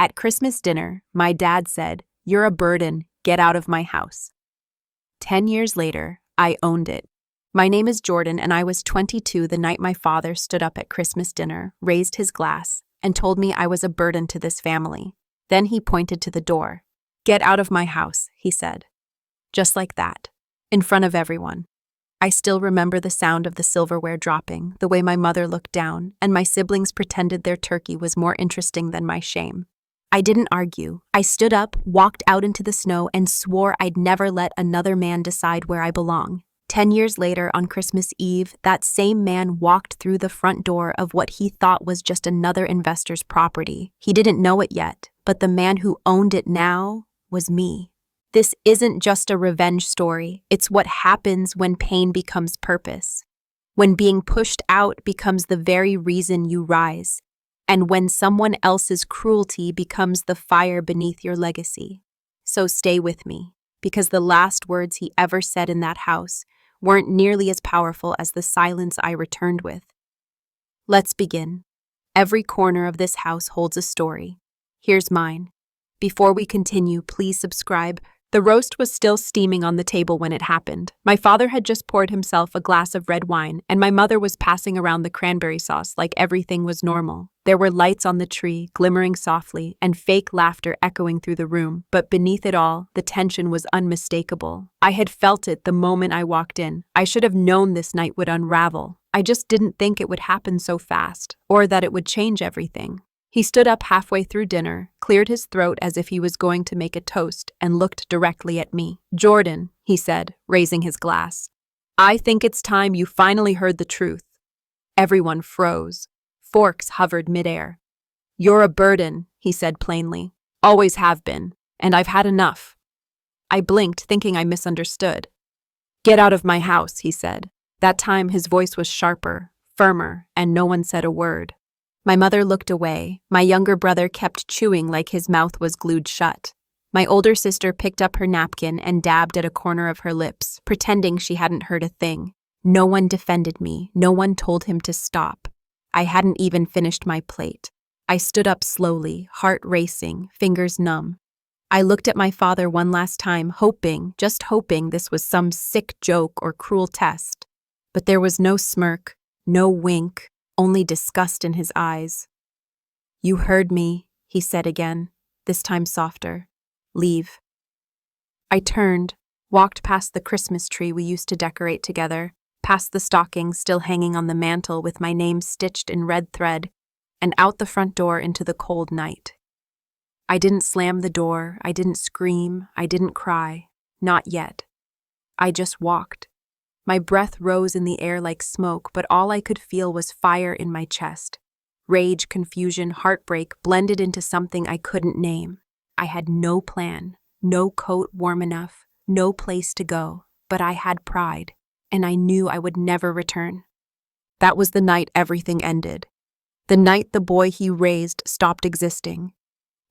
At Christmas dinner, my dad said, "You're a burden, get out of my house." 10 years later, I owned it. My name is Jordan, and I was 22 the night my father stood up at Christmas dinner, raised his glass, and told me I was a burden to this family. Then he pointed to the door. "Get out of my house," he said. Just like that, in front of everyone. I still remember the sound of the silverware dropping, the way my mother looked down, and my siblings pretended their turkey was more interesting than my shame. I didn't argue. I stood up, walked out into the snow, and swore I'd never let another man decide where I belong. 10 years later, on Christmas Eve, that same man walked through the front door of what he thought was just another investor's property. He didn't know it yet, but the man who owned it now was me. This isn't just a revenge story. It's what happens when pain becomes purpose, when being pushed out becomes the very reason you rise, and when someone else's cruelty becomes the fire beneath your legacy. So stay with me, because the last words he ever said in that house weren't nearly as powerful as the silence I returned with. Let's begin. Every corner of this house holds a story. Here's mine. Before we continue, please subscribe. The roast was still steaming on the table when it happened. My father had just poured himself a glass of red wine, and my mother was passing around the cranberry sauce like everything was normal. There were lights on the tree, glimmering softly, and fake laughter echoing through the room, but beneath it all, the tension was unmistakable. I had felt it the moment I walked in. I should have known this night would unravel. I just didn't think it would happen so fast, or that it would change everything. He stood up halfway through dinner, cleared his throat as if he was going to make a toast, and looked directly at me. "Jordan," he said, raising his glass, "I think it's time you finally heard the truth." Everyone froze. Forks hovered midair. "You're a burden," he said plainly. "Always have been, and I've had enough." I blinked, thinking I misunderstood. "Get out of my house," he said. That time his voice was sharper, firmer, and no one said a word. My mother looked away. My younger brother kept chewing like his mouth was glued shut. My older sister picked up her napkin and dabbed at a corner of her lips, pretending she hadn't heard a thing. No one defended me. No one told him to stop. I hadn't even finished my plate. I stood up slowly, heart racing, fingers numb. I looked at my father one last time, hoping, just hoping this was some sick joke or cruel test. But there was no smirk, no wink, only disgust in his eyes. "You heard me," he said again, this time softer. "Leave." I turned, walked past the Christmas tree we used to decorate together, past the stockings still hanging on the mantel with my name stitched in red thread, and out the front door into the cold night. I didn't slam the door, I didn't scream, I didn't cry. Not yet. I just walked. My breath rose in the air like smoke, but all I could feel was fire in my chest. Rage, confusion, heartbreak blended into something I couldn't name. I had no plan, no coat warm enough, no place to go, but I had pride, and I knew I would never return. That was the night everything ended. The night the boy he raised stopped existing.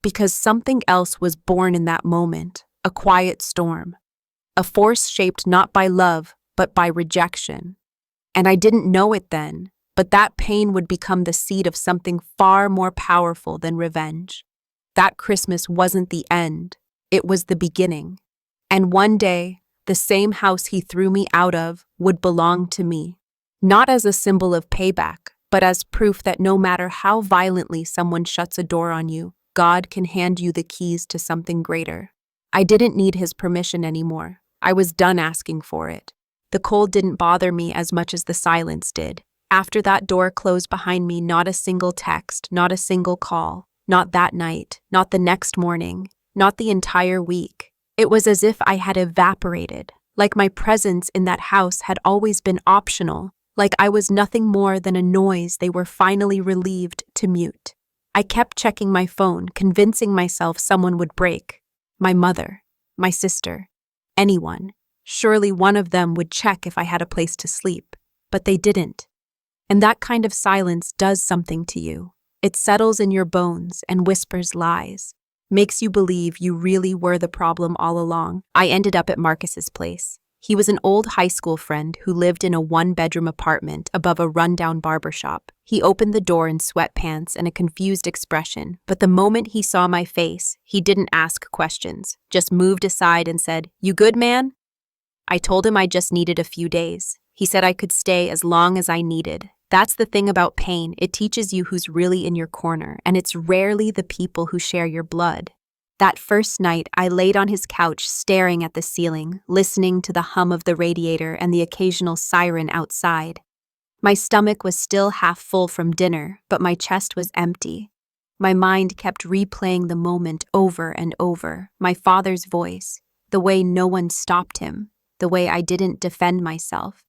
Because something else was born in that moment, a quiet storm. A force shaped not by love, but by rejection. And I didn't know it then, but that pain would become the seed of something far more powerful than revenge. That Christmas wasn't the end, it was the beginning. And one day, the same house he threw me out of would belong to me. Not as a symbol of payback, but as proof that no matter how violently someone shuts a door on you, God can hand you the keys to something greater. I didn't need his permission anymore. I was done asking for it. The cold didn't bother me as much as the silence did. After that door closed behind me, not a single text, not a single call, not that night, not the next morning, not the entire week. It was as if I had evaporated, like my presence in that house had always been optional, like I was nothing more than a noise they were finally relieved to mute. I kept checking my phone, convincing myself someone would break. My mother, my sister, anyone. Surely one of them would check if I had a place to sleep, but they didn't. And that kind of silence does something to you. It settles in your bones and whispers lies, makes you believe you really were the problem all along. I ended up at Marcus's place. He was an old high school friend who lived in a one-bedroom apartment above a rundown barbershop. He opened the door in sweatpants and a confused expression, but the moment he saw my face, he didn't ask questions, just moved aside and said, "You good, man?" I told him I just needed a few days. He said I could stay as long as I needed. That's the thing about pain. It teaches you who's really in your corner, and it's rarely the people who share your blood. That first night, I laid on his couch staring at the ceiling, listening to the hum of the radiator and the occasional siren outside. My stomach was still half full from dinner, but my chest was empty. My mind kept replaying the moment over and over, my father's voice, the way no one stopped him, the way I didn't defend myself.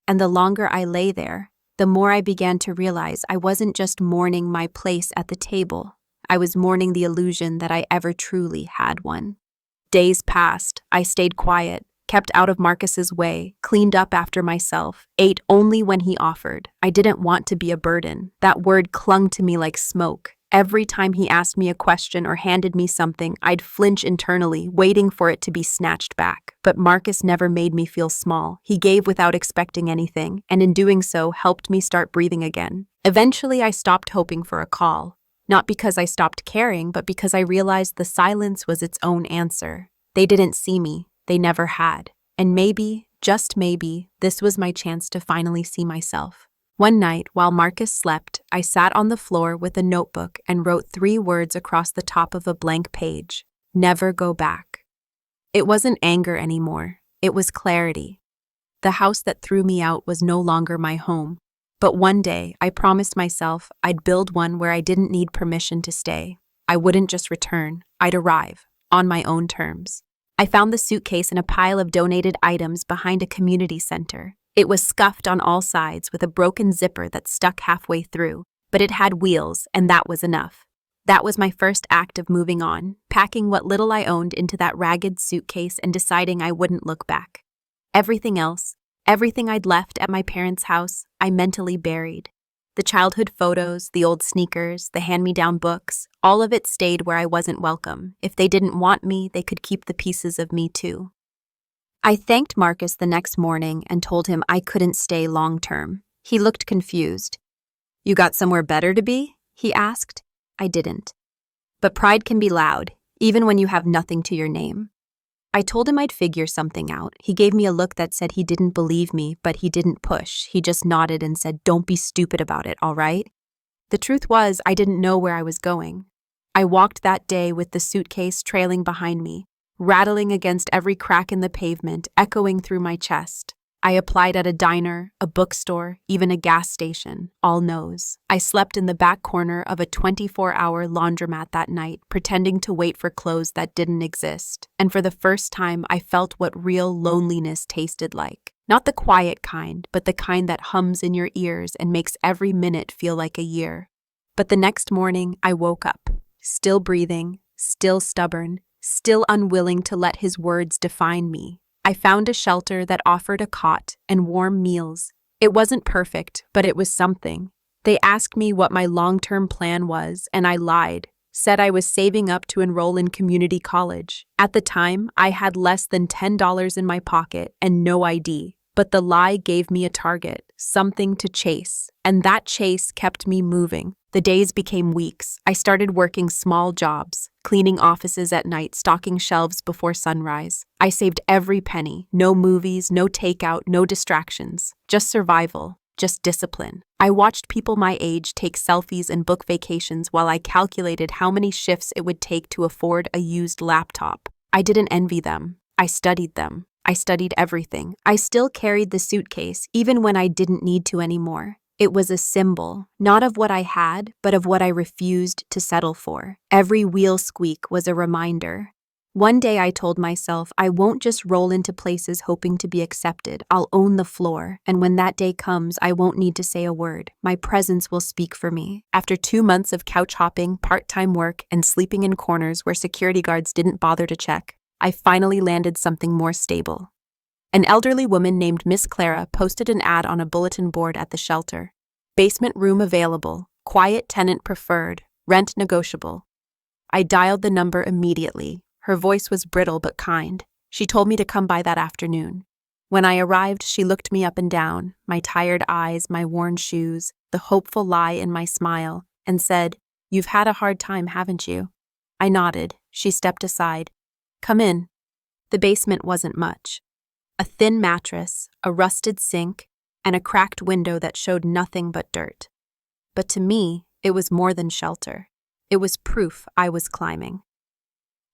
And the longer I lay there, the more I began to realize I wasn't just mourning my place at the table. I was mourning the illusion that I ever truly had one. Days passed. I stayed quiet, kept out of Marcus's way, cleaned up after myself, ate only when he offered. I didn't want to be a burden. That word clung to me like smoke. Every time he asked me a question or handed me something, I'd flinch internally, waiting for it to be snatched back. But Marcus never made me feel small. He gave without expecting anything, and in doing so, helped me start breathing again. Eventually, I stopped hoping for a call. Not because I stopped caring, but because I realized the silence was its own answer. They didn't see me. They never had. And maybe, just maybe, this was my chance to finally see myself. One night, while Marcus slept, I sat on the floor with a notebook and wrote 3 words across the top of a blank page. Never go back. It wasn't anger anymore. It was clarity. The house that threw me out was no longer my home. But one day, I promised myself I'd build one where I didn't need permission to stay. I wouldn't just return. I'd arrive, on my own terms. I found the suitcase in a pile of donated items behind a community center. It was scuffed on all sides with a broken zipper that stuck halfway through, but it had wheels, and that was enough. That was my first act of moving on, packing what little I owned into that ragged suitcase and deciding I wouldn't look back. Everything else, everything I'd left at my parents' house, I mentally buried. The childhood photos, the old sneakers, the hand-me-down books, all of it stayed where I wasn't welcome. If they didn't want me, they could keep the pieces of me too. I thanked Marcus the next morning and told him I couldn't stay long-term. He looked confused. "You got somewhere better to be?" he asked. I didn't. But pride can be loud, even when you have nothing to your name. I told him I'd figure something out. He gave me a look that said he didn't believe me, but he didn't push. He just nodded and said, "Don't be stupid about it, all right?" The truth was, I didn't know where I was going. I walked that day with the suitcase trailing behind me, rattling against every crack in the pavement, echoing through my chest. I applied at a diner, a bookstore, even a gas station, all no's. I slept in the back corner of a 24-hour laundromat that night, pretending to wait for clothes that didn't exist. And for the first time, I felt what real loneliness tasted like. Not the quiet kind, but the kind that hums in your ears and makes every minute feel like a year. But the next morning, I woke up, still breathing, still stubborn, still unwilling to let his words define me. I found a shelter that offered a cot and warm meals. It wasn't perfect, but it was something. They asked me what my long-term plan was, and I lied, said I was saving up to enroll in community college. At the time, I had less than $10 in my pocket and no ID. But the lie gave me a target, something to chase, and that chase kept me moving. The days became weeks. I started working small jobs, cleaning offices at night, stocking shelves before sunrise. I saved every penny. No movies, no takeout, no distractions. Just survival, just discipline. I watched people my age take selfies and book vacations while I calculated how many shifts it would take to afford a used laptop. I didn't envy them. I studied them. I studied everything. I still carried the suitcase, even when I didn't need to anymore. It was a symbol, not of what I had, but of what I refused to settle for. Every wheel squeak was a reminder. One day I told myself I won't just roll into places hoping to be accepted. I'll own the floor, and when that day comes, I won't need to say a word. My presence will speak for me. After 2 months of couch hopping, part-time work, and sleeping in corners where security guards didn't bother to check, I finally landed something more stable. An elderly woman named Miss Clara posted an ad on a bulletin board at the shelter. Basement room available, quiet tenant preferred, rent negotiable. I dialed the number immediately. Her voice was brittle but kind. She told me to come by that afternoon. When I arrived, she looked me up and down, my tired eyes, my worn shoes, the hopeful lie in my smile, and said, "You've had a hard time, haven't you?" I nodded. She stepped aside. "Come in." The basement wasn't much. A thin mattress, a rusted sink, and a cracked window that showed nothing but dirt. But to me, it was more than shelter. It was proof I was climbing.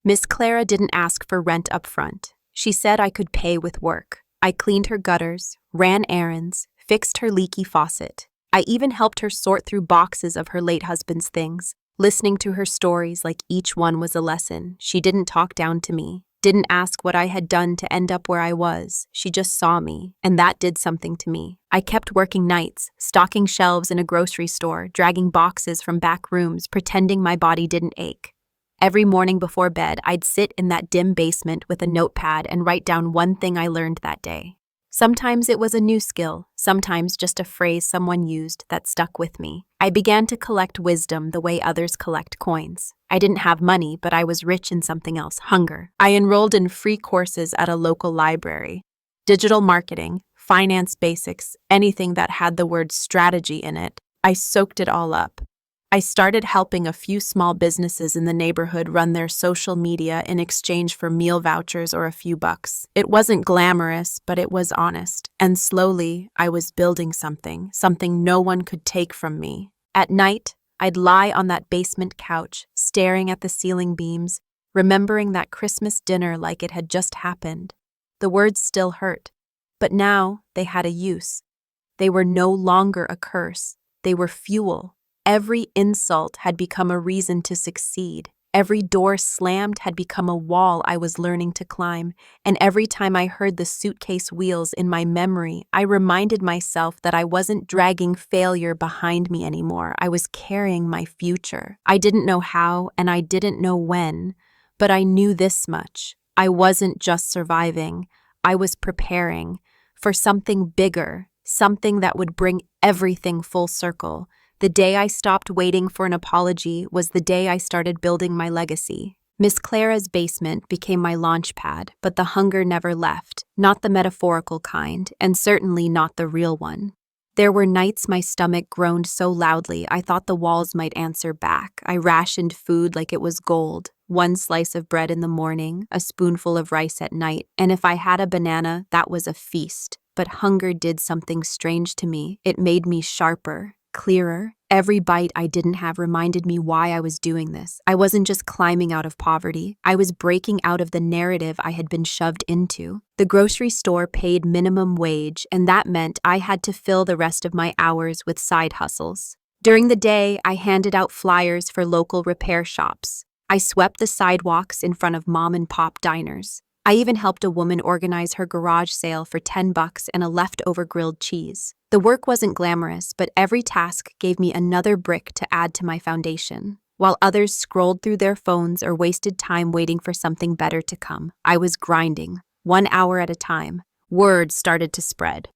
Miss Clara didn't ask for rent up front. She said I could pay with work. I cleaned her gutters, ran errands, fixed her leaky faucet. I even helped her sort through boxes of her late husband's things, listening to her stories like each one was a lesson. She didn't talk down to me, didn't ask what I had done to end up where I was. She just saw me, and that did something to me. I kept working nights, stocking shelves in a grocery store, dragging boxes from back rooms, pretending my body didn't ache. Every morning before bed, I'd sit in that dim basement with a notepad and write down one thing I learned that day. Sometimes it was a new skill, sometimes just a phrase someone used that stuck with me. I began to collect wisdom the way others collect coins. I didn't have money, but I was rich in something else, hunger. I enrolled in free courses at a local library. Digital marketing, finance basics, anything that had the word strategy in it. I soaked it all up. I started helping a few small businesses in the neighborhood run their social media in exchange for meal vouchers or a few bucks. It wasn't glamorous, but it was honest. And slowly, I was building something no one could take from me. At night, I'd lie on that basement couch, staring at the ceiling beams, remembering that Christmas dinner like it had just happened. The words still hurt, but now they had a use. They were no longer a curse. They were fuel. Every insult had become a reason to succeed. Every door slammed had become a wall I was learning to climb, and every time I heard the suitcase wheels in my memory, I reminded myself that I wasn't dragging failure behind me anymore. I was carrying my future. I didn't know how, and I didn't know when, but I knew this much. I wasn't just surviving. I was preparing for something bigger, something that would bring everything full circle. The day I stopped waiting for an apology was the day I started building my legacy. Miss Clara's basement became my launch pad, but the hunger never left, not the metaphorical kind, and certainly not the real one. There were nights my stomach groaned so loudly I thought the walls might answer back. I rationed food like it was gold. One slice of bread in the morning, a spoonful of rice at night, and if I had a banana, that was a feast. But hunger did something strange to me. It made me sharper, clearer. Every bite I didn't have reminded me why I was doing this. I wasn't just climbing out of poverty. I was breaking out of the narrative I had been shoved into. The grocery store paid minimum wage, and that meant I had to fill the rest of my hours with side hustles. During the day, I handed out flyers for local repair shops. I swept the sidewalks in front of mom-and-pop diners. I even helped a woman organize her garage sale for $10 and a leftover grilled cheese. The work wasn't glamorous, but every task gave me another brick to add to my foundation. While others scrolled through their phones or wasted time waiting for something better to come, I was grinding, 1 hour at a time. Word started to spread.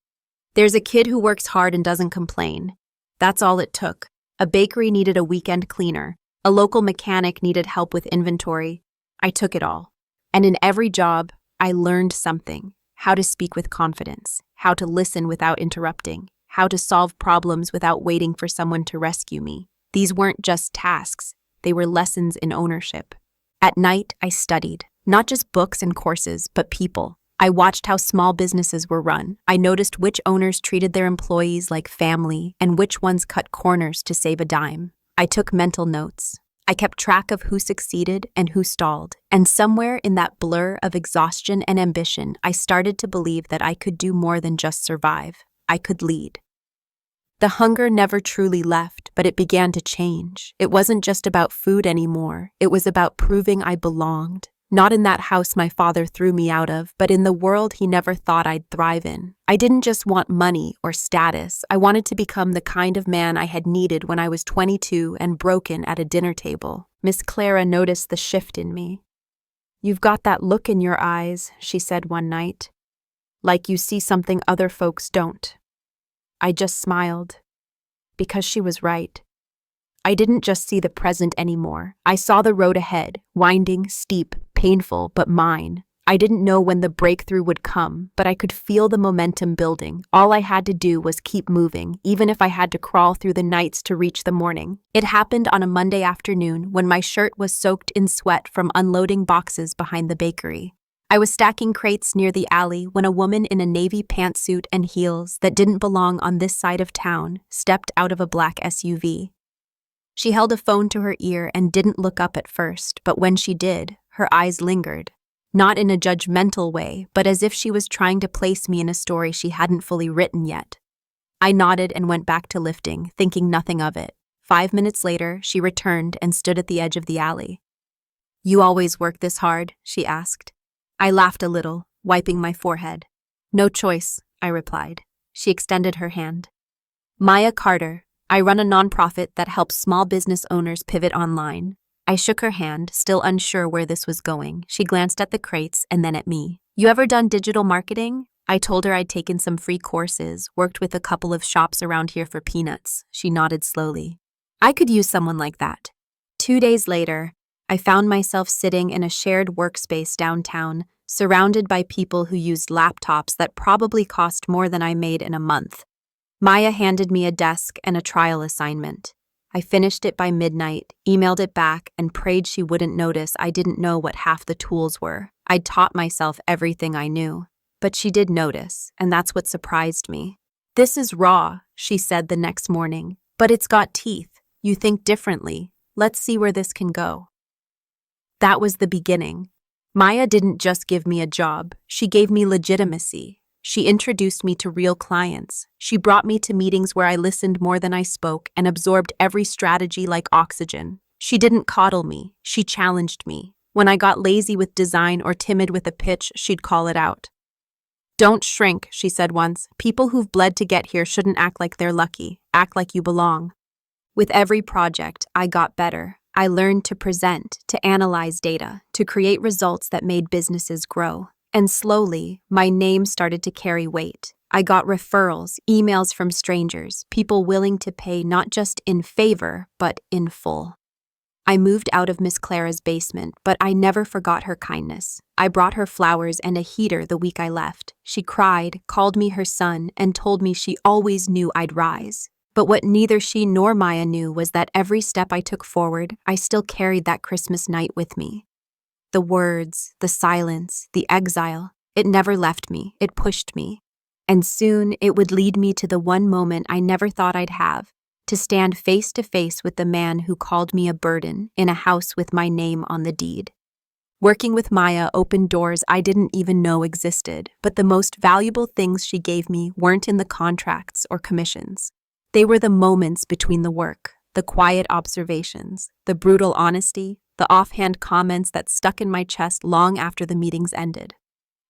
There's a kid who works hard and doesn't complain. That's all it took. A bakery needed a weekend cleaner. A local mechanic needed help with inventory. I took it all. And in every job, I learned something: how to speak with confidence, how to listen without interrupting, how to solve problems without waiting for someone to rescue me. These weren't just tasks, they were lessons in ownership. At night, I studied, not just books and courses, but people. I watched how small businesses were run. I noticed which owners treated their employees like family and which ones cut corners to save a dime. I took mental notes. I kept track of who succeeded and who stalled, and somewhere in that blur of exhaustion and ambition, I started to believe that I could do more than just survive. I could lead. The hunger never truly left, but it began to change. It wasn't just about food anymore. It was about proving I belonged. Not in that house my father threw me out of, but in the world he never thought I'd thrive in. I didn't just want money or status. I wanted to become the kind of man I had needed when I was 22 and broken at a dinner table. Miss Clara noticed the shift in me. "You've got that look in your eyes," she said one night. "Like you see something other folks don't." I just smiled, because she was right. I didn't just see the present anymore. I saw the road ahead, winding, steep, painful, but mine. I didn't know when the breakthrough would come, but I could feel the momentum building. All I had to do was keep moving, even if I had to crawl through the nights to reach the morning. It happened on a Monday afternoon when my shirt was soaked in sweat from unloading boxes behind the bakery. I was stacking crates near the alley when a woman in a navy pantsuit and heels that didn't belong on this side of town stepped out of a black SUV. She held a phone to her ear and didn't look up at first, but when she did, her eyes lingered. Not in a judgmental way, but as if she was trying to place me in a story she hadn't fully written yet. I nodded and went back to lifting, thinking nothing of it. 5 minutes later, she returned and stood at the edge of the alley. "You always work this hard?" she asked. I laughed a little, wiping my forehead. "No choice," I replied. She extended her hand. "Maya Carter. I run a nonprofit that helps small business owners pivot online." I shook her hand, still unsure where this was going. She glanced at the crates and then at me. "You ever done digital marketing?" I told her I'd taken some free courses, worked with a couple of shops around here for peanuts. She nodded slowly. "I could use someone like that." 2 days later, I found myself sitting in a shared workspace downtown, surrounded by people who used laptops that probably cost more than I made in a month. Maya handed me a desk and a trial assignment. I finished it by midnight, emailed it back, and prayed she wouldn't notice I didn't know what half the tools were. I'd taught myself everything I knew. But she did notice, and that's what surprised me. "This is raw," she said the next morning, "but it's got teeth. You think differently. Let's see where this can go." That was the beginning. Maya didn't just give me a job, she gave me legitimacy. She introduced me to real clients. She brought me to meetings where I listened more than I spoke and absorbed every strategy like oxygen. She didn't coddle me, she challenged me. When I got lazy with design or timid with a pitch, she'd call it out. "Don't shrink," she said once. "People who've bled to get here shouldn't act like they're lucky. Act like you belong." With every project, I got better. I learned to present, to analyze data, to create results that made businesses grow. And slowly, my name started to carry weight. I got referrals, emails from strangers, people willing to pay not just in favor, but in full. I moved out of Miss Clara's basement, but I never forgot her kindness. I brought her flowers and a heater the week I left. She cried, called me her son, and told me she always knew I'd rise. But what neither she nor Maya knew was that every step I took forward, I still carried that Christmas night with me. The words, the silence, the exile, it never left me, it pushed me. And soon it would lead me to the one moment I never thought I'd have, to stand face to face with the man who called me a burden in a house with my name on the deed. Working with Maya opened doors I didn't even know existed, but the most valuable things she gave me weren't in the contracts or commissions. They were the moments between the work, the quiet observations, the brutal honesty, the offhand comments that stuck in my chest long after the meetings ended.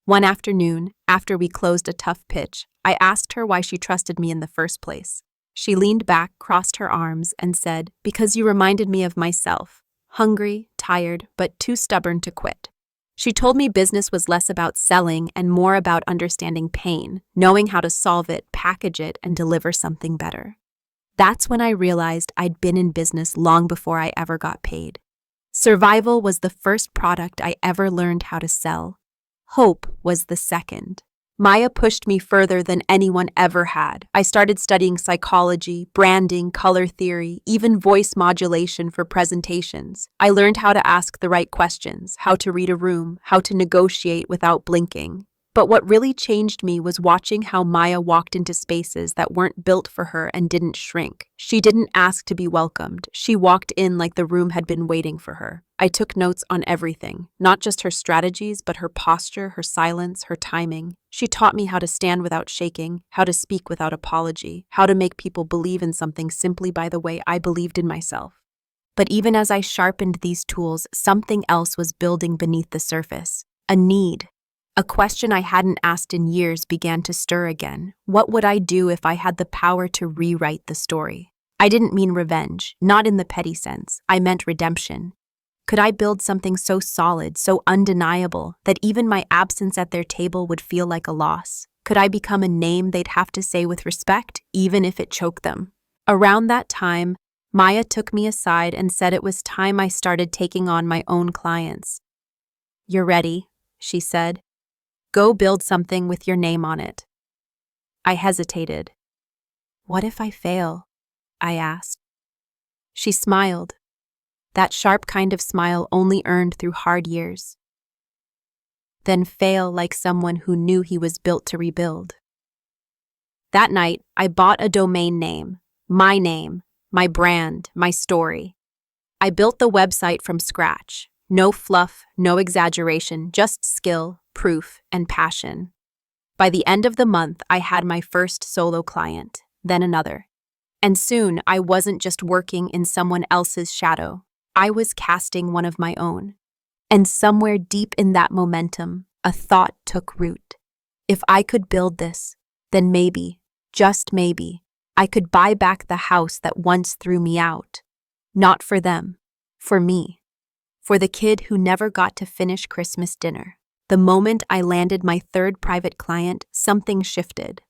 One afternoon, after we closed a tough pitch, I asked her why she trusted me in the first place. She leaned back, crossed her arms, and said, "Because you reminded me of myself, hungry, tired, but too stubborn to quit." She told me business was less about selling and more about understanding pain, knowing how to solve it, package it, and deliver something better. That's when I realized I'd been in business long before I ever got paid. Survival was the first product I ever learned how to sell. Hope was the second. Maya pushed me further than anyone ever had. I started studying psychology, branding, color theory, even voice modulation for presentations. I learned how to ask the right questions, how to read a room, how to negotiate without blinking. But what really changed me was watching how Maya walked into spaces that weren't built for her and didn't shrink. She didn't ask to be welcomed. She walked in like the room had been waiting for her. I took notes on everything, not just her strategies, but her posture, her silence, her timing. She taught me how to stand without shaking, how to speak without apology, how to make people believe in something simply by the way I believed in myself. But even as I sharpened these tools, something else was building beneath the surface. A need. A question I hadn't asked in years began to stir again. What would I do if I had the power to rewrite the story? I didn't mean revenge, not in the petty sense. I meant redemption. Could I build something so solid, so undeniable, that even my absence at their table would feel like a loss? Could I become a name they'd have to say with respect, even if it choked them? Around that time, Maya took me aside and said it was time I started taking on my own clients. "You're ready," she said. Go build something with your name on it. I hesitated. What if I fail? I asked. She smiled. That sharp kind of smile only earned through hard years. Then fail like someone who knew he was built to rebuild. That night, I bought a domain name, my brand, my story. I built the website from scratch. No fluff, no exaggeration, just skill, proof, and passion. By the end of the month, I had my first solo client, then another. And soon, I wasn't just working in someone else's shadow. I was casting one of my own. And somewhere deep in that momentum, a thought took root. If I could build this, then maybe, just maybe, I could buy back the house that once threw me out. Not for them, for me. For the kid who never got to finish Christmas dinner. The moment I landed my third private client, something shifted.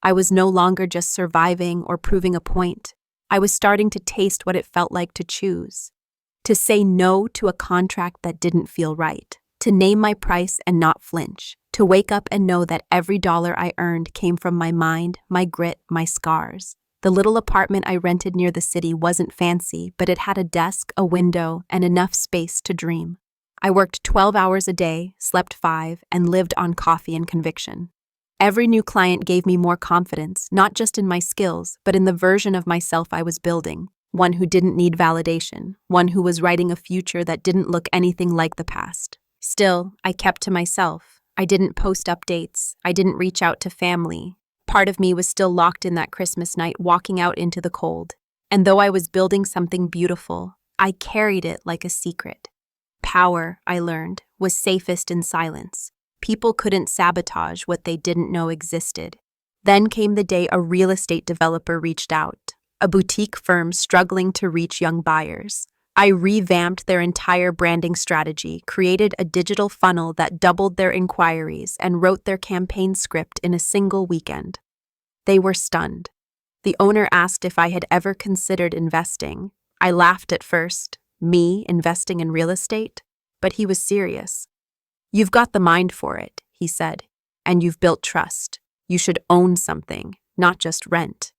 I was no longer just surviving or proving a point. I was starting to taste what it felt like to choose. To say no to a contract that didn't feel right. To name my price and not flinch. To wake up and know that every dollar I earned came from my mind, my grit, my scars. The little apartment I rented near the city wasn't fancy, but it had a desk, a window, and enough space to dream. I worked 12 hours a day, slept 5, and lived on coffee and conviction. Every new client gave me more confidence, not just in my skills, but in the version of myself I was building. One who didn't need validation, one who was writing a future that didn't look anything like the past. Still, I kept to myself. I didn't post updates. I didn't reach out to family. Part of me was still locked in that Christmas night, walking out into the cold. And though I was building something beautiful, I carried it like a secret. Power, I learned, was safest in silence. People couldn't sabotage what they didn't know existed. Then came the day a real estate developer reached out, a boutique firm struggling to reach young buyers. I revamped their entire branding strategy, created a digital funnel that doubled their inquiries, and wrote their campaign script in a single weekend. They were stunned. The owner asked if I had ever considered investing. I laughed at first, me investing in real estate? But he was serious. You've got the mind for it, he said, and you've built trust. You should own something, not just rent.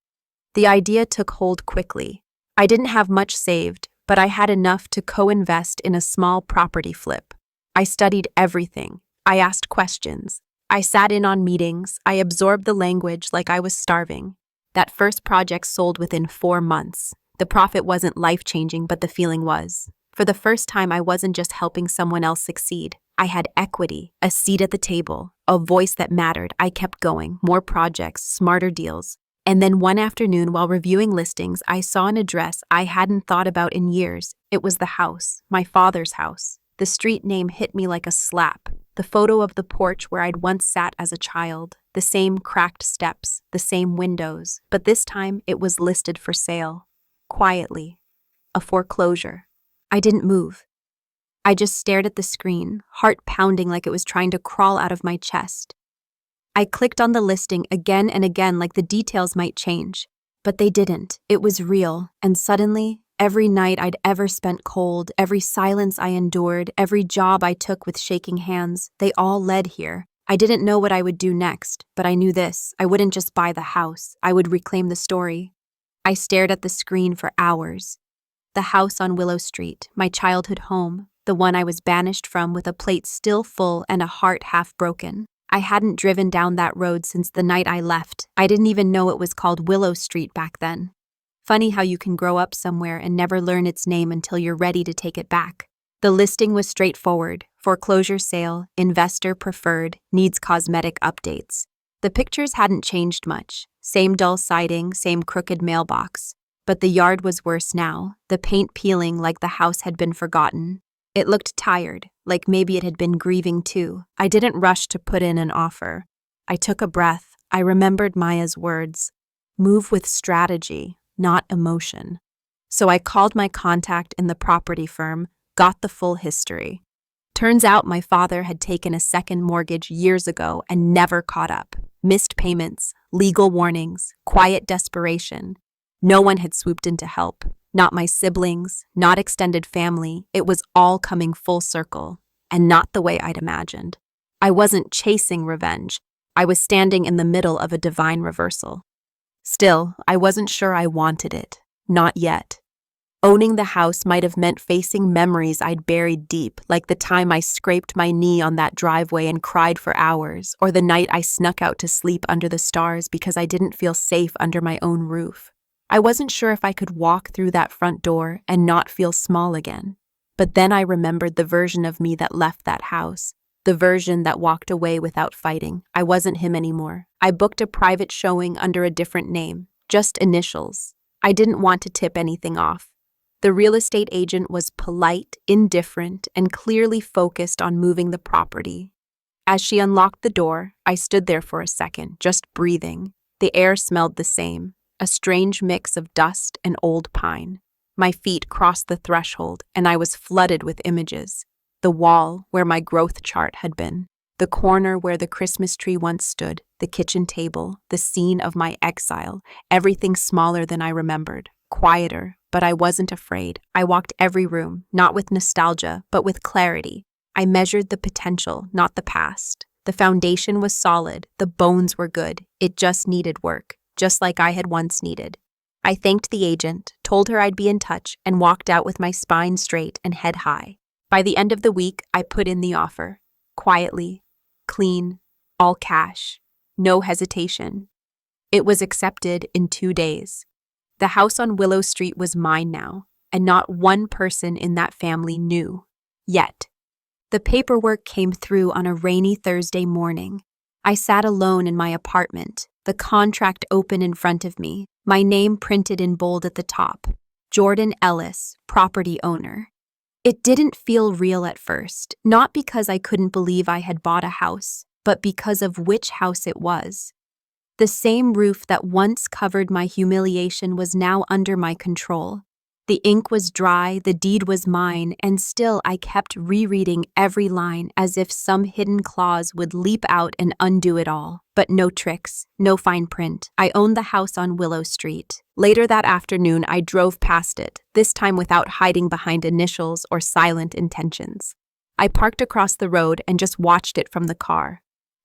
The idea took hold quickly. I didn't have much saved, but I had enough to co-invest in a small property flip. I studied everything. I asked questions. I sat in on meetings. I absorbed the language like I was starving. That first project sold within 4 months. The profit wasn't life-changing, but the feeling was. For the first time, I wasn't just helping someone else succeed. I had equity, a seat at the table, a voice that mattered. I kept going. More projects, smarter deals. And then one afternoon, while reviewing listings, I saw an address I hadn't thought about in years. It was the house, my father's house. The street name hit me like a slap. The photo of the porch where I'd once sat as a child. The same cracked steps, the same windows. But this time, it was listed for sale. Quietly. A foreclosure. I didn't move. I just stared at the screen, heart pounding like it was trying to crawl out of my chest. I clicked on the listing again and again like the details might change. But they didn't. It was real. And suddenly, every night I'd ever spent cold, every silence I endured, every job I took with shaking hands, they all led here. I didn't know what I would do next, but I knew this. I wouldn't just buy the house. I would reclaim the story. I stared at the screen for hours. The house on Willow Street, my childhood home, the one I was banished from with a plate still full and a heart half broken. I hadn't driven down that road since the night I left. I didn't even know it was called Willow Street back then. Funny how you can grow up somewhere and never learn its name until you're ready to take it back. The listing was straightforward. Foreclosure sale, investor preferred, needs cosmetic updates. The pictures hadn't changed much. Same dull siding, same crooked mailbox. But the yard was worse now, the paint peeling like the house had been forgotten. It looked tired, like maybe it had been grieving too. I didn't rush to put in an offer. I took a breath. I remembered Maya's words. Move with strategy, not emotion. So I called my contact in the property firm, got the full history. Turns out my father had taken a second mortgage years ago and never caught up. Missed payments, legal warnings, quiet desperation. No one had swooped in to help. Not my siblings, not extended family. It was all coming full circle, and not the way I'd imagined. I wasn't chasing revenge. I was standing in the middle of a divine reversal. Still, I wasn't sure I wanted it. Not yet. Owning the house might have meant facing memories I'd buried deep, like the time I scraped my knee on that driveway and cried for hours, or the night I snuck out to sleep under the stars because I didn't feel safe under my own roof. I wasn't sure if I could walk through that front door and not feel small again. But then I remembered the version of me that left that house, the version that walked away without fighting. I wasn't him anymore. I booked a private showing under a different name, just initials. I didn't want to tip anything off. The real estate agent was polite, indifferent, and clearly focused on moving the property. As she unlocked the door, I stood there for a second, just breathing. The air smelled the same, a strange mix of dust and old pine. My feet crossed the threshold, and I was flooded with images. The wall where my growth chart had been, the corner where the Christmas tree once stood, the kitchen table, the scene of my exile, everything smaller than I remembered, quieter, but I wasn't afraid. I walked every room, not with nostalgia, but with clarity. I measured the potential, not the past. The foundation was solid, the bones were good, it just needed work, just like I had once needed. I thanked the agent, told her I'd be in touch, and walked out with my spine straight and head high. By the end of the week, I put in the offer. Quietly, clean, all cash, no hesitation. It was accepted in 2 days. The house on Willow Street was mine now, and not one person in that family knew. Yet. The paperwork came through on a rainy Thursday morning. I sat alone in my apartment, the contract open in front of me, my name printed in bold at the top. Jordan Ellis, property owner. It didn't feel real at first, not because I couldn't believe I had bought a house, but because of which house it was. The same roof that once covered my humiliation was now under my control. The ink was dry, the deed was mine, and still I kept rereading every line as if some hidden clause would leap out and undo it all. But no tricks, no fine print. I owned the house on Willow Street. Later that afternoon, I drove past it, this time without hiding behind initials or silent intentions. I parked across the road and just watched it from the car.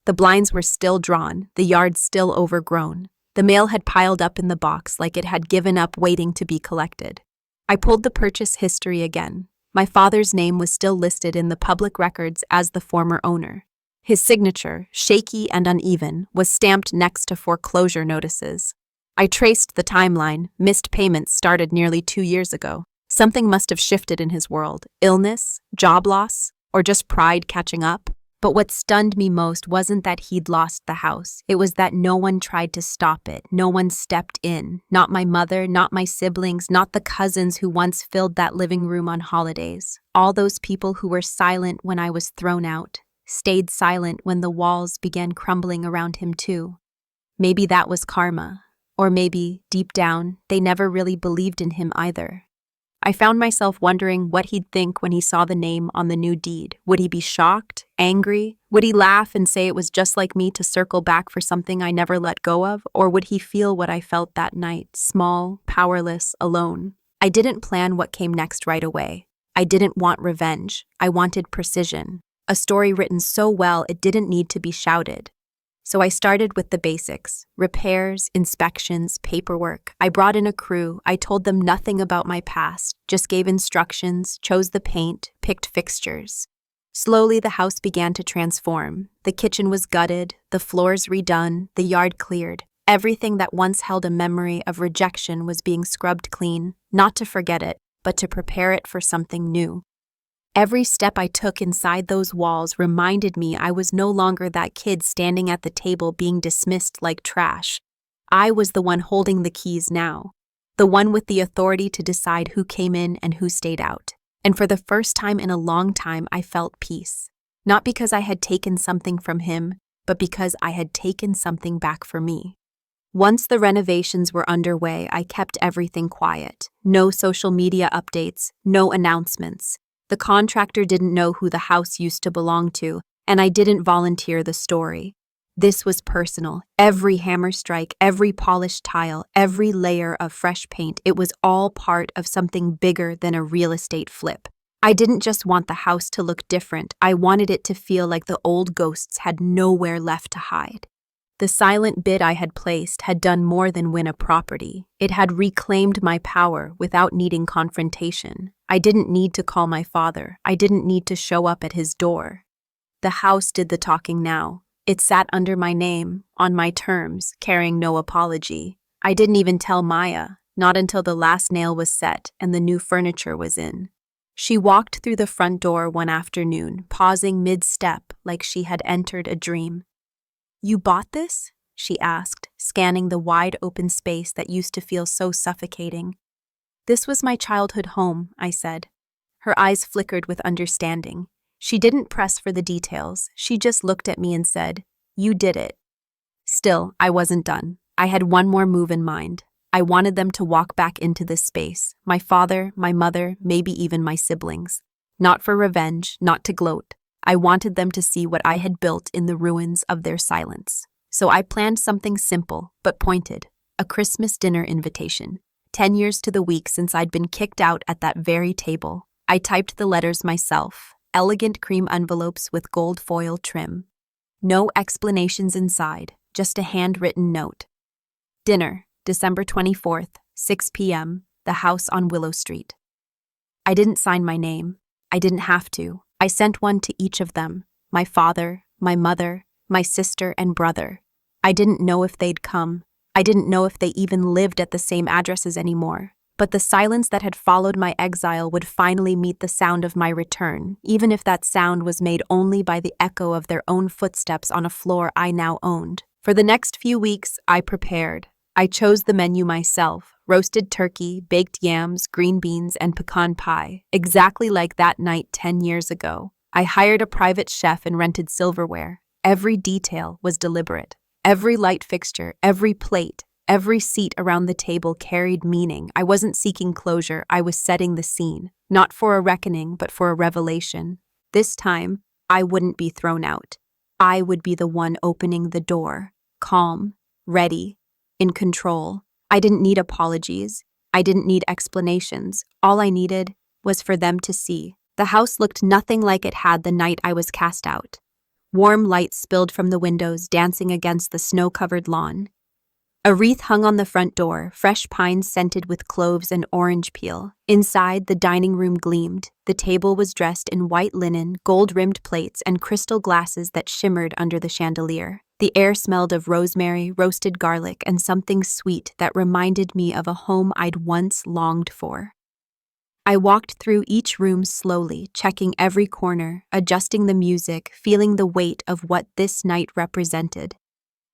The blinds were still drawn, the yard still overgrown. The mail had piled up in the box like it had given up waiting to be collected. I pulled the purchase history again. My father's name was still listed in the public records as the former owner. His signature, shaky and uneven, was stamped next to foreclosure notices. I traced the timeline. Missed payments started nearly 2 years ago. Something must have shifted in his world. Illness, job loss, or just pride catching up. But what stunned me most wasn't that he'd lost the house. It was that no one tried to stop it. No one stepped in. Not my mother, not my siblings, not the cousins who once filled that living room on holidays. All those people who were silent when I was thrown out, stayed silent when the walls began crumbling around him too. Maybe that was karma. Or maybe, deep down, they never really believed in him either. I found myself wondering what he'd think when he saw the name on the new deed. Would he be shocked? Angry? Would he laugh and say it was just like me to circle back for something I never let go of? Or would he feel what I felt that night, small, powerless, alone? I didn't plan what came next right away. I didn't want revenge. I wanted precision. A story written so well it didn't need to be shouted. So I started with the basics: repairs, inspections, paperwork. I brought in a crew. I told them nothing about my past, just gave instructions, chose the paint, picked fixtures. Slowly, the house began to transform. The kitchen was gutted, the floors redone, the yard cleared. Everything that once held a memory of rejection was being scrubbed clean, not to forget it, but to prepare it for something new. Every step I took inside those walls reminded me I was no longer that kid standing at the table being dismissed like trash. I was the one holding the keys now, the one with the authority to decide who came in and who stayed out. And for the first time in a long time, I felt peace. Not because I had taken something from him, but because I had taken something back for me. Once the renovations were underway, I kept everything quiet. No social media updates, no announcements. The contractor didn't know who the house used to belong to, and I didn't volunteer the story. This was personal. Every hammer strike, every polished tile, every layer of fresh paint, it was all part of something bigger than a real estate flip. I didn't just want the house to look different, I wanted it to feel like the old ghosts had nowhere left to hide. The silent bid I had placed had done more than win a property. It had reclaimed my power without needing confrontation. I didn't need to call my father. I didn't need to show up at his door. The house did the talking now. It sat under my name, on my terms, carrying no apology. I didn't even tell Maya, not until the last nail was set and the new furniture was in. She walked through the front door one afternoon, pausing mid-step like she had entered a dream. "You bought this?" she asked, scanning the wide open space that used to feel so suffocating. "This was my childhood home," I said. Her eyes flickered with understanding. She didn't press for the details. She just looked at me and said, "You did it." Still, I wasn't done. I had one more move in mind. I wanted them to walk back into this space. My father, my mother, maybe even my siblings. Not for revenge, not to gloat. I wanted them to see what I had built in the ruins of their silence. So I planned something simple, but pointed. A Christmas dinner invitation. 10 years to the week since I'd been kicked out at that very table. I typed the letters myself. Elegant cream envelopes with gold foil trim. No explanations inside, just a handwritten note. Dinner, December 24th, 6 p.m., the house on Willow Street. I didn't sign my name. I didn't have to. I sent one to each of them, my father, my mother, my sister, and brother. I didn't know if they'd come. I didn't know if they even lived at the same addresses anymore. But the silence that had followed my exile would finally meet the sound of my return, even if that sound was made only by the echo of their own footsteps on a floor I now owned. For the next few weeks, I prepared. I chose the menu myself. Roasted turkey, baked yams, green beans, and pecan pie, exactly like that night 10 years ago. I hired a private chef and rented silverware. Every detail was deliberate. Every light fixture, every plate, every seat around the table carried meaning. I wasn't seeking closure, I was setting the scene. Not for a reckoning, but for a revelation. This time, I wouldn't be thrown out. I would be the one opening the door. Calm, ready, in control. I didn't need apologies. I didn't need explanations. All I needed was for them to see. The house looked nothing like it had the night I was cast out. Warm light spilled from the windows, dancing against the snow-covered lawn. A wreath hung on the front door, fresh pines scented with cloves and orange peel. Inside, the dining room gleamed. The table was dressed in white linen, gold-rimmed plates, and crystal glasses that shimmered under the chandelier. The air smelled of rosemary, roasted garlic, and something sweet that reminded me of a home I'd once longed for. I walked through each room slowly, checking every corner, adjusting the music, feeling the weight of what this night represented.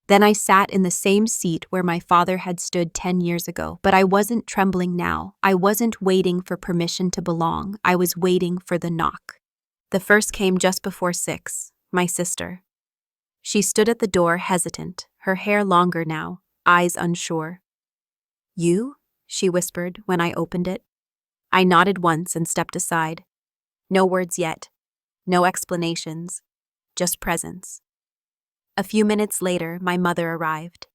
Then I sat in the same seat where my father had stood 10 years ago, but I wasn't trembling now. I wasn't waiting for permission to belong. I was waiting for the knock. The first came just before 6, my sister. She stood at the door, hesitant, her hair longer now, eyes unsure. "You?" she whispered when I opened it. I nodded once and stepped aside. No words yet. No explanations. Just presence. A few minutes later, my mother arrived.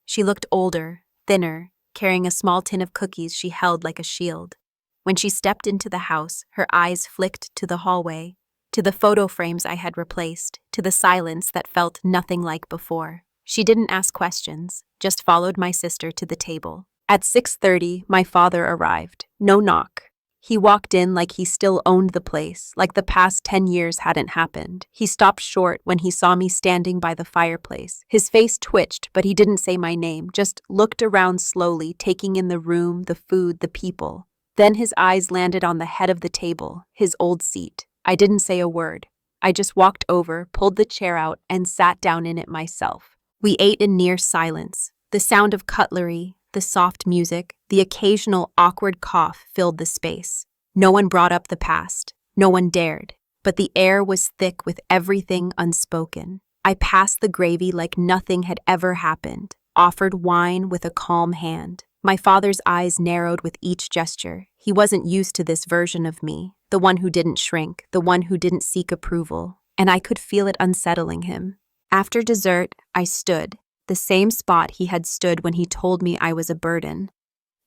She looked older, thinner, carrying a small tin of cookies she held like a shield. When she stepped into the house, her eyes flicked to the hallway, to the photo frames I had replaced, to the silence that felt nothing like before. She didn't ask questions, just followed my sister to the table. At 6:30, my father arrived. No knock. He walked in like he still owned the place, like the past 10 years hadn't happened. He stopped short when he saw me standing by the fireplace. His face twitched, but he didn't say my name, just looked around slowly, taking in the room, the food, the people. Then his eyes landed on the head of the table, his old seat. I didn't say a word. I just walked over, pulled the chair out, and sat down in it myself. We ate in near silence. The sound of cutlery, the soft music, the occasional awkward cough filled the space. No one brought up the past. No one dared. But the air was thick with everything unspoken. I passed the gravy like nothing had ever happened, offered wine with a calm hand. My father's eyes narrowed with each gesture. He wasn't used to this version of me, the one who didn't shrink, the one who didn't seek approval, and I could feel it unsettling him. After dessert, I stood, the same spot he had stood when he told me I was a burden.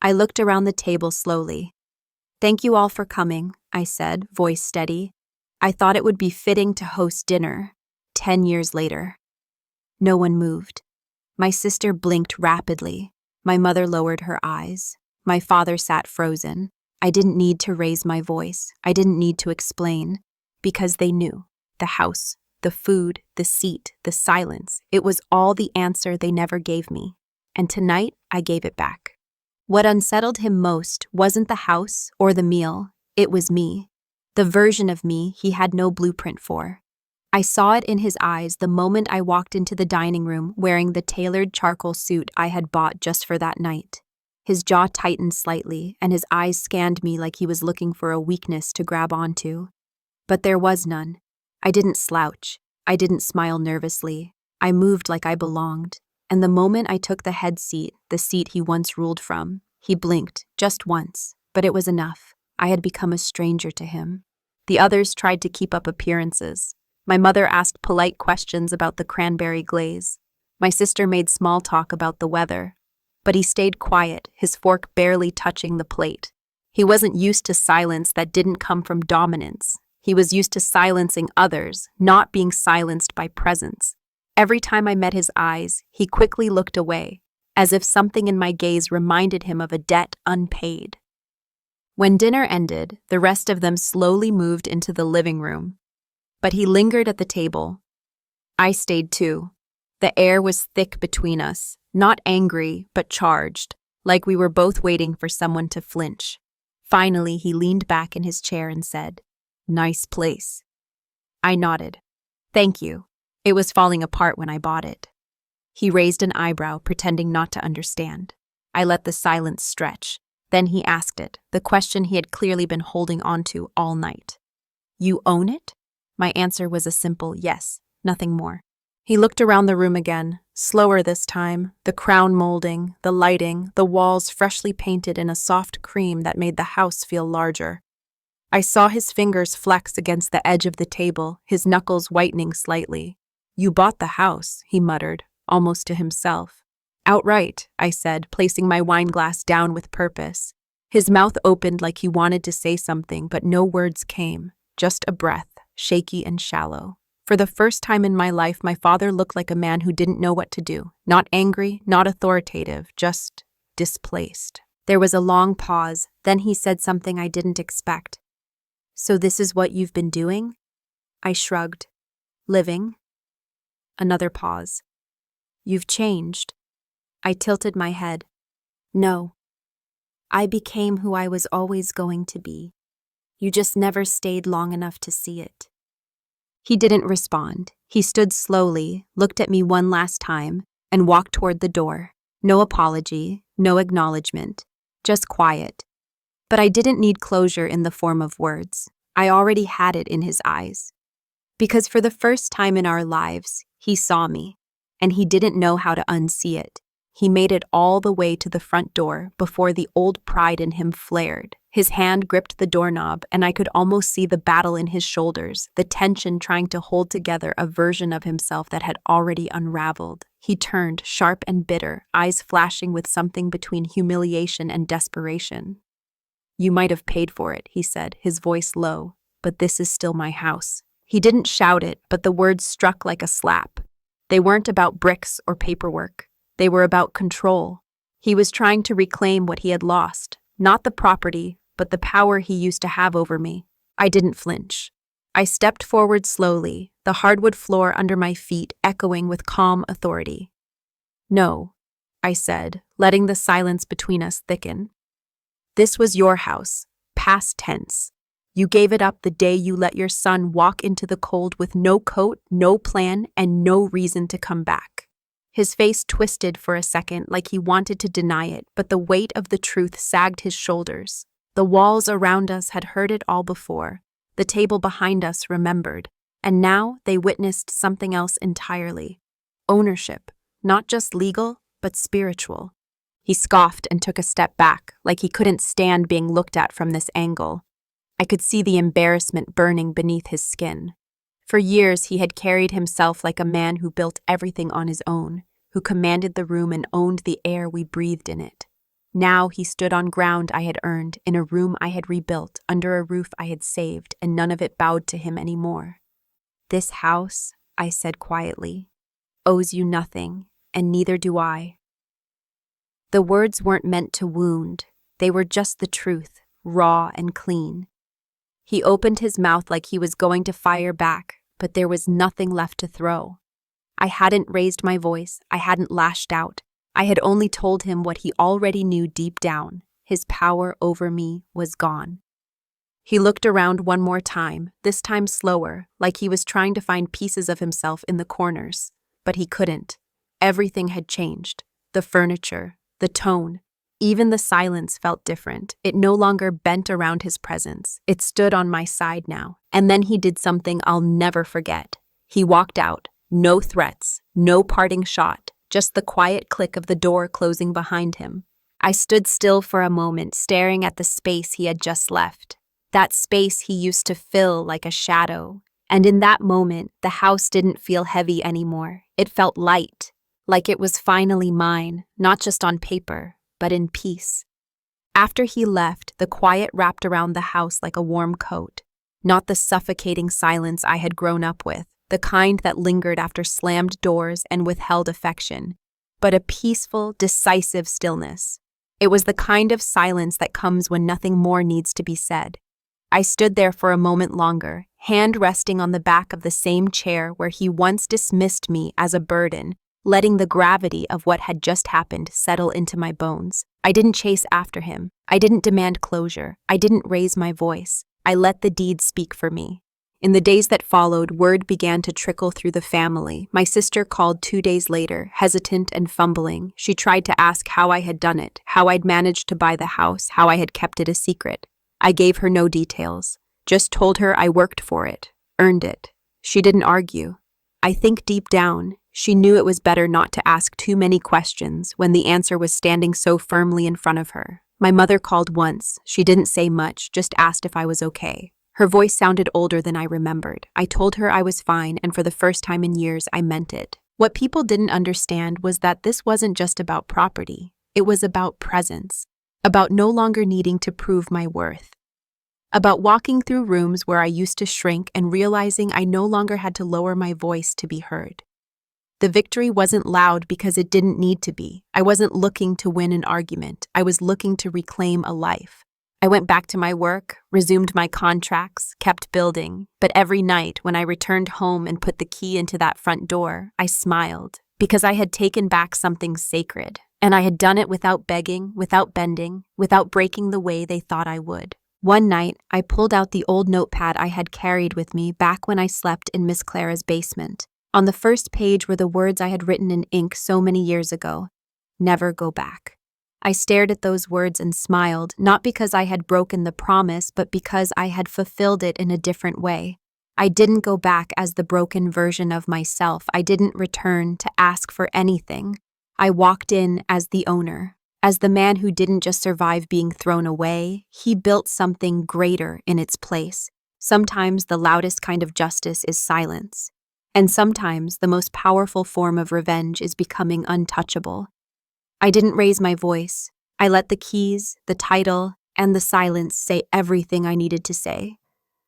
I looked around the table slowly. "Thank you all for coming. I said, voice steady. I thought it would be fitting to host dinner 10 years later. No one moved. My sister blinked rapidly. My mother lowered her eyes. My father sat frozen. I didn't need to raise my voice. I didn't need to explain. Because they knew. The house, the food, the seat, the silence. It was all the answer they never gave me. And tonight, I gave it back. What unsettled him most wasn't the house or the meal. It was me. The version of me he had no blueprint for. I saw it in his eyes the moment I walked into the dining room wearing the tailored charcoal suit I had bought just for that night. His jaw tightened slightly, and his eyes scanned me like he was looking for a weakness to grab onto. But there was none. I didn't slouch. I didn't smile nervously. I moved like I belonged. And the moment I took the head seat, the seat he once ruled from, he blinked, just once. But it was enough. I had become a stranger to him. The others tried to keep up appearances. My mother asked polite questions about the cranberry glaze. My sister made small talk about the weather. But he stayed quiet, his fork barely touching the plate. He wasn't used to silence that didn't come from dominance. He was used to silencing others, not being silenced by presence. Every time I met his eyes, he quickly looked away, as if something in my gaze reminded him of a debt unpaid. When dinner ended, the rest of them slowly moved into the living room. But he lingered at the table. I stayed too. The air was thick between us, not angry, but charged, like we were both waiting for someone to flinch. Finally, he leaned back in his chair and said, "Nice place." I nodded. "Thank you. It was falling apart when I bought it." He raised an eyebrow, pretending not to understand. I let the silence stretch. Then he asked it, the question he had clearly been holding onto all night. "You own it?" My answer was a simple yes, nothing more. He looked around the room again, slower this time, the crown molding, the lighting, the walls freshly painted in a soft cream that made the house feel larger. I saw his fingers flex against the edge of the table, his knuckles whitening slightly. "You bought the house," he muttered, almost to himself. "Outright," I said, placing my wine glass down with purpose. His mouth opened like he wanted to say something, but no words came, just a breath, shaky and shallow. For the first time in my life, my father looked like a man who didn't know what to do. Not angry, not authoritative, just displaced. There was a long pause, then he said something I didn't expect. "So this is what you've been doing?" I shrugged. "Living?" Another pause. "You've changed." I tilted my head. "No. I became who I was always going to be. You just never stayed long enough to see it." He didn't respond. He stood slowly, looked at me one last time, and walked toward the door. No apology, no acknowledgement, just quiet. But I didn't need closure in the form of words. I already had it in his eyes. Because for the first time in our lives, he saw me, and he didn't know how to unsee it. He made it all the way to the front door before the old pride in him flared. His hand gripped the doorknob, and I could almost see the battle in his shoulders, the tension trying to hold together a version of himself that had already unraveled. He turned, sharp and bitter, eyes flashing with something between humiliation and desperation. "You might have paid for it," he said, his voice low, "but this is still my house." He didn't shout it, but the words struck like a slap. They weren't about bricks or paperwork. They were about control. He was trying to reclaim what he had lost, not the property, but the power he used to have over me. I didn't flinch. I stepped forward slowly, the hardwood floor under my feet echoing with calm authority. "No," I said, letting the silence between us thicken. "This was your house, past tense. You gave it up the day you let your son walk into the cold with no coat, no plan, and no reason to come back." His face twisted for a second like he wanted to deny it, but the weight of the truth sagged his shoulders. The walls around us had heard it all before. The table behind us remembered. And now they witnessed something else entirely. Ownership, not just legal, but spiritual. He scoffed and took a step back, like he couldn't stand being looked at from this angle. I could see the embarrassment burning beneath his skin. For years, he had carried himself like a man who built everything on his own, who commanded the room and owned the air we breathed in it. Now he stood on ground I had earned, in a room I had rebuilt, under a roof I had saved, and none of it bowed to him anymore. "This house," I said quietly, "owes you nothing, and neither do I." The words weren't meant to wound. They were just the truth, raw and clean. He opened his mouth like he was going to fire back, but there was nothing left to throw. I hadn't raised my voice. I hadn't lashed out. I had only told him what he already knew deep down. His power over me was gone. He looked around one more time, this time slower, like he was trying to find pieces of himself in the corners. But he couldn't. Everything had changed. The furniture, the tone, even the silence felt different. It no longer bent around his presence. It stood on my side now. And then he did something I'll never forget. He walked out. No threats, no parting shot, just the quiet click of the door closing behind him. I stood still for a moment, staring at the space he had just left. That space he used to fill like a shadow. And in that moment, the house didn't feel heavy anymore. It felt light, like it was finally mine, not just on paper, but in peace. After he left, the quiet wrapped around the house like a warm coat. Not the suffocating silence I had grown up with, the kind that lingered after slammed doors and withheld affection, but a peaceful, decisive stillness. It was the kind of silence that comes when nothing more needs to be said. I stood there for a moment longer, hand resting on the back of the same chair where he once dismissed me as a burden, letting the gravity of what had just happened settle into my bones. I didn't chase after him. I didn't demand closure. I didn't raise my voice. I let the deed speak for me. In the days that followed, word began to trickle through the family. My sister called 2 days later, hesitant and fumbling. She tried to ask how I had done it, how I'd managed to buy the house, how I had kept it a secret. I gave her no details, just told her I worked for it, earned it. She didn't argue. I think deep down, she knew it was better not to ask too many questions when the answer was standing so firmly in front of her. My mother called once. She didn't say much, just asked if I was okay. Her voice sounded older than I remembered. I told her I was fine, and for the first time in years, I meant it. What people didn't understand was that this wasn't just about property. It was about presence, about no longer needing to prove my worth, about walking through rooms where I used to shrink and realizing I no longer had to lower my voice to be heard. The victory wasn't loud because it didn't need to be. I wasn't looking to win an argument. I was looking to reclaim a life. I went back to my work, resumed my contracts, kept building, but every night when I returned home and put the key into that front door, I smiled, because I had taken back something sacred, and I had done it without begging, without bending, without breaking the way they thought I would. One night, I pulled out the old notepad I had carried with me back when I slept in Miss Clara's basement. On the first page were the words I had written in ink so many years ago: "Never go back." I stared at those words and smiled, not because I had broken the promise, but because I had fulfilled it in a different way. I didn't go back as the broken version of myself. I didn't return to ask for anything. I walked in as the owner, as the man who didn't just survive being thrown away. He built something greater in its place. Sometimes the loudest kind of justice is silence, and sometimes the most powerful form of revenge is becoming untouchable. I didn't raise my voice. I let the keys, the title, and the silence say everything I needed to say.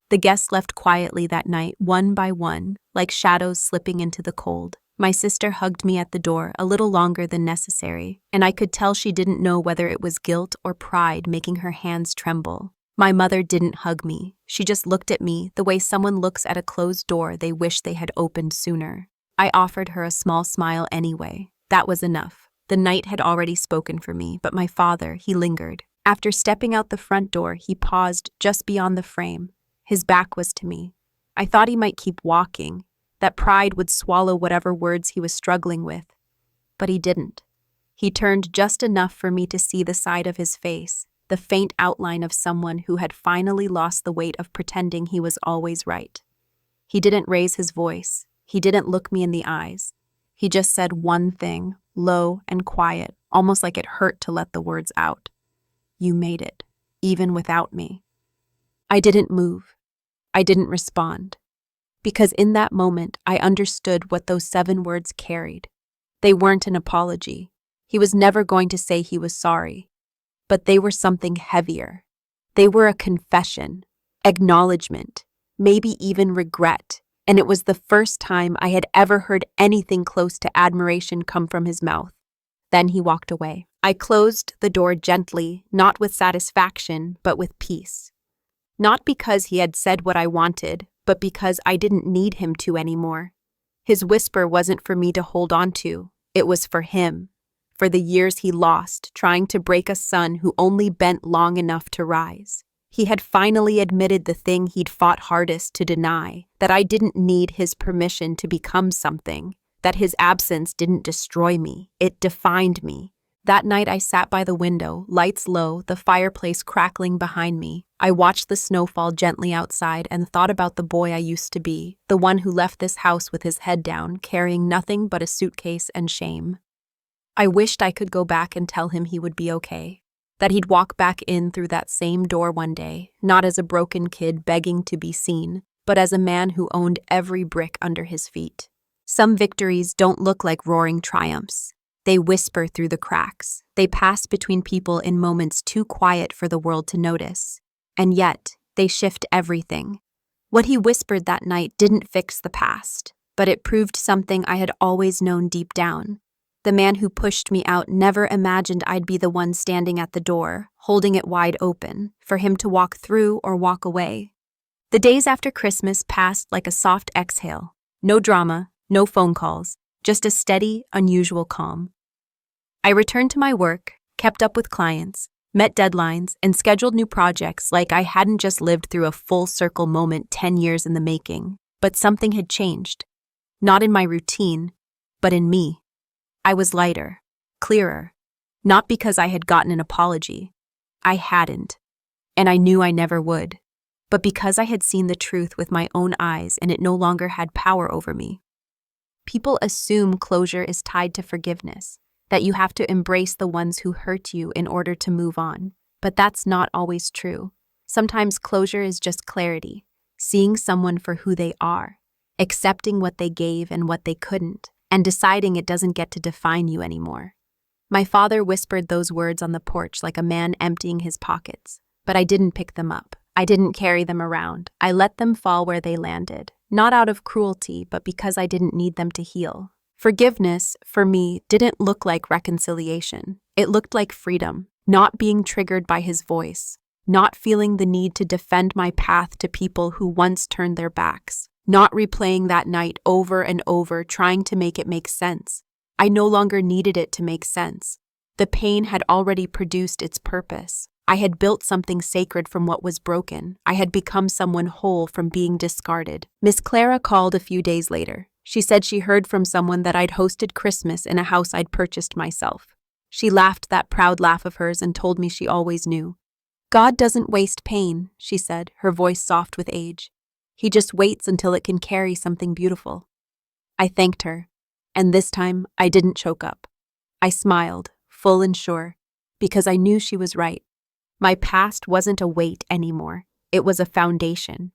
The guests left quietly that night, one by one, like shadows slipping into the cold. My sister hugged me at the door a little longer than necessary, and I could tell she didn't know whether it was guilt or pride making her hands tremble. My mother didn't hug me. She just looked at me the way someone looks at a closed door they wish they had opened sooner. I offered her a small smile anyway. That was enough. The night had already spoken for me, but my father, he lingered. After stepping out the front door, he paused just beyond the frame. His back was to me. I thought he might keep walking, that pride would swallow whatever words he was struggling with. But he didn't. He turned just enough for me to see the side of his face, the faint outline of someone who had finally lost the weight of pretending he was always right. He didn't raise his voice. He didn't look me in the eyes. He just said one thing, low and quiet, almost like it hurt to let the words out. "You made it, even without me." I didn't move. I didn't respond. Because in that moment, I understood what those 7 words carried. They weren't an apology. He was never going to say he was sorry. but they were something heavier. They were a confession, acknowledgement, maybe even regret, and it was the first time I had ever heard anything close to admiration come from his mouth. Then he walked away. I closed the door gently, not with satisfaction, but with peace. Not because he had said what I wanted, but because I didn't need him to anymore. His whisper wasn't for me to hold on to. It was for him, for the years he lost trying to break a sun who only bent long enough to rise. He had finally admitted the thing he'd fought hardest to deny, that I didn't need his permission to become something, that his absence didn't destroy me, it defined me. That night I sat by the window, lights low, the fireplace crackling behind me. I watched the snow fall gently outside and thought about the boy I used to be, the one who left this house with his head down, carrying nothing but a suitcase and shame. I wished I could go back and tell him he would be okay, that he'd walk back in through that same door one day, not as a broken kid begging to be seen, but as a man who owned every brick under his feet. Some victories don't look like roaring triumphs. They whisper through the cracks. They pass between people in moments too quiet for the world to notice. And yet, they shift everything. What he whispered that night didn't fix the past, but it proved something I had always known deep down. The man who pushed me out never imagined I'd be the one standing at the door, holding it wide open, for him to walk through or walk away. The days after Christmas passed like a soft exhale. No drama, no phone calls. Just a steady, unusual calm. I returned to my work, kept up with clients, met deadlines, and scheduled new projects like I hadn't just lived through a full-circle moment 10 years in the making, but something had changed. Not in my routine, but in me. I was lighter, clearer, not because I had gotten an apology. I hadn't, and I knew I never would, but because I had seen the truth with my own eyes and it no longer had power over me. People assume closure is tied to forgiveness, that you have to embrace the ones who hurt you in order to move on. But that's not always true. Sometimes closure is just clarity, seeing someone for who they are, accepting what they gave and what they couldn't, and deciding it doesn't get to define you anymore. My father whispered those words on the porch like a man emptying his pockets, but I didn't pick them up. I didn't carry them around. I let them fall where they landed. Not out of cruelty, but because I didn't need them to heal. Forgiveness, for me, didn't look like reconciliation. It looked like freedom, not being triggered by his voice, not feeling the need to defend my path to people who once turned their backs, not replaying that night over and over, trying to make it make sense. I no longer needed it to make sense. The pain had already produced its purpose. I had built something sacred from what was broken. I had become someone whole from being discarded. Miss Clara called a few days later. She said she heard from someone that I'd hosted Christmas in a house I'd purchased myself. She laughed that proud laugh of hers and told me she always knew. God doesn't waste pain, she said, her voice soft with age. He just waits until it can carry something beautiful. I thanked her, and this time I didn't choke up. I smiled, full and sure, because I knew she was right. My past wasn't a weight anymore. It was a foundation.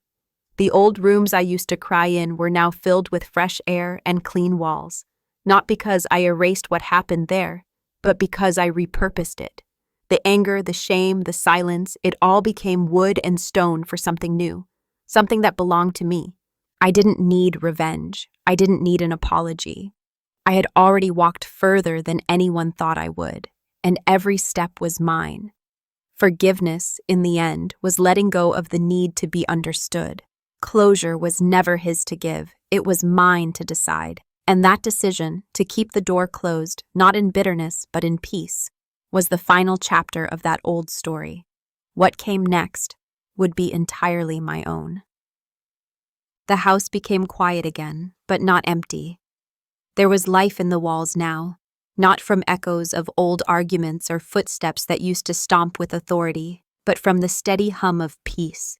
The old rooms I used to cry in were now filled with fresh air and clean walls, not because I erased what happened there, but because I repurposed it. The anger, the shame, the silence, it all became wood and stone for something new, something that belonged to me. I didn't need revenge. I didn't need an apology. I had already walked further than anyone thought I would, and every step was mine. Forgiveness, in the end, was letting go of the need to be understood. Closure was never his to give. It was mine to decide. And that decision, to keep the door closed, not in bitterness, but in peace, was the final chapter of that old story. What came next would be entirely my own. The house became quiet again, but not empty. There was life in the walls now. Not from echoes of old arguments or footsteps that used to stomp with authority, but from the steady hum of peace.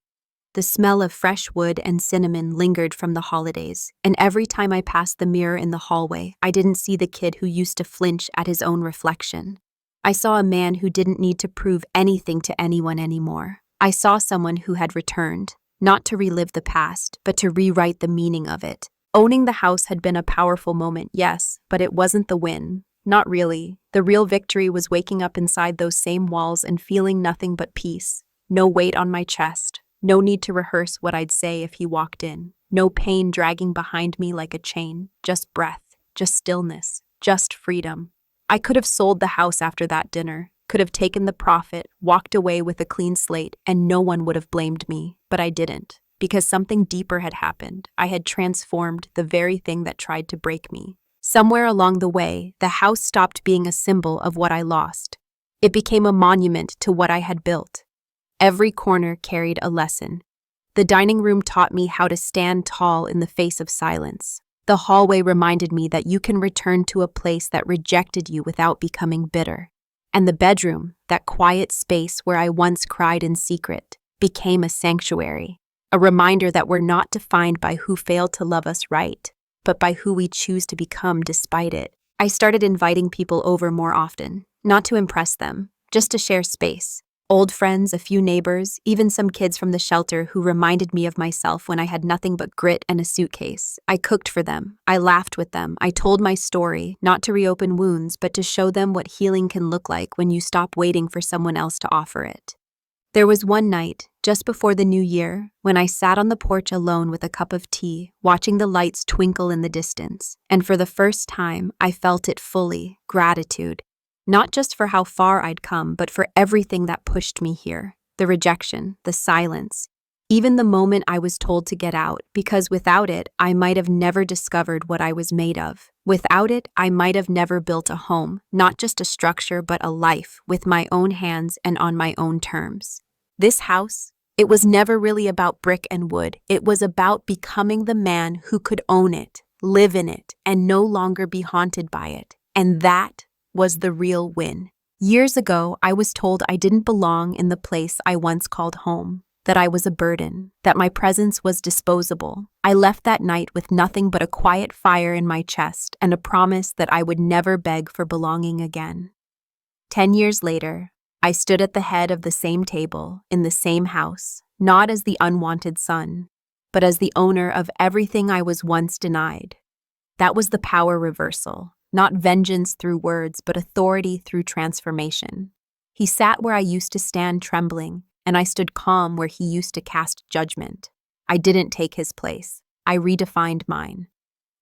The smell of fresh wood and cinnamon lingered from the holidays, and every time I passed the mirror in the hallway, I didn't see the kid who used to flinch at his own reflection. I saw a man who didn't need to prove anything to anyone anymore. I saw someone who had returned, not to relive the past, but to rewrite the meaning of it. Owning the house had been a powerful moment, yes, but it wasn't the win. Not really. The real victory was waking up inside those same walls and feeling nothing but peace. No weight on my chest. No need to rehearse what I'd say if he walked in. No pain dragging behind me like a chain. Just breath. Just stillness. Just freedom. I could have sold the house after that dinner, could have taken the profit, walked away with a clean slate, and no one would have blamed me. But I didn't, because something deeper had happened. I had transformed the very thing that tried to break me. Somewhere along the way, the house stopped being a symbol of what I lost. It became a monument to what I had built. Every corner carried a lesson. The dining room taught me how to stand tall in the face of silence. The hallway reminded me that you can return to a place that rejected you without becoming bitter. And the bedroom, that quiet space where I once cried in secret, became a sanctuary. A reminder that we're not defined by who failed to love us right, but by who we choose to become despite it. I started inviting people over more often, not to impress them, just to share space. Old friends, a few neighbors, even some kids from the shelter who reminded me of myself when I had nothing but grit and a suitcase. I cooked for them. I laughed with them. I told my story, not to reopen wounds, but to show them what healing can look like when you stop waiting for someone else to offer it. There was one night, just before the new year, when I sat on the porch alone with a cup of tea, watching the lights twinkle in the distance, and for the first time, I felt it fully, gratitude. Not just for how far I'd come, but for everything that pushed me here. The rejection, the silence, even the moment I was told to get out, because without it, I might have never discovered what I was made of. Without it, I might have never built a home, not just a structure, but a life, with my own hands and on my own terms. This house, it was never really about brick and wood. It was about becoming the man who could own it, live in it, and no longer be haunted by it. And that was the real win. Years ago, I was told I didn't belong in the place I once called home, that I was a burden, that my presence was disposable. I left that night with nothing but a quiet fire in my chest and a promise that I would never beg for belonging again. 10 years later, I stood at the head of the same table, in the same house, not as the unwanted son, but as the owner of everything I was once denied. That was the power reversal. Not vengeance through words, but authority through transformation. He sat where I used to stand trembling, and I stood calm where he used to cast judgment. I didn't take his place. I redefined mine.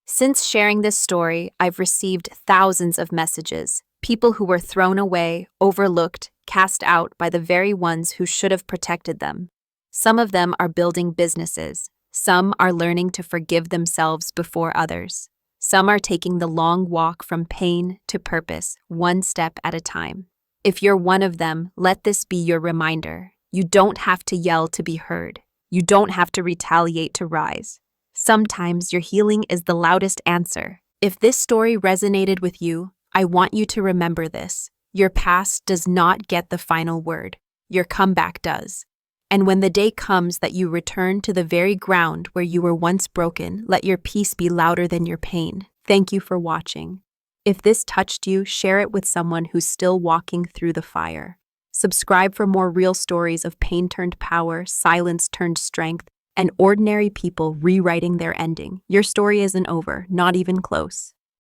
Since sharing this story, I've received thousands of messages, people who were thrown away, overlooked, cast out by the very ones who should have protected them. Some of them are building businesses. Some are learning to forgive themselves before others. Some are taking the long walk from pain to purpose, one step at a time. If you're one of them, let this be your reminder. You don't have to yell to be heard. You don't have to retaliate to rise. Sometimes your healing is the loudest answer. If this story resonated with you, I want you to remember this. Your past does not get the final word. Your comeback does. And when the day comes that you return to the very ground where you were once broken, let your peace be louder than your pain. Thank you for watching. If this touched you, share it with someone who's still walking through the fire. Subscribe for more real stories of pain turned power, silence turned strength, and ordinary people rewriting their ending. Your story isn't over, not even close.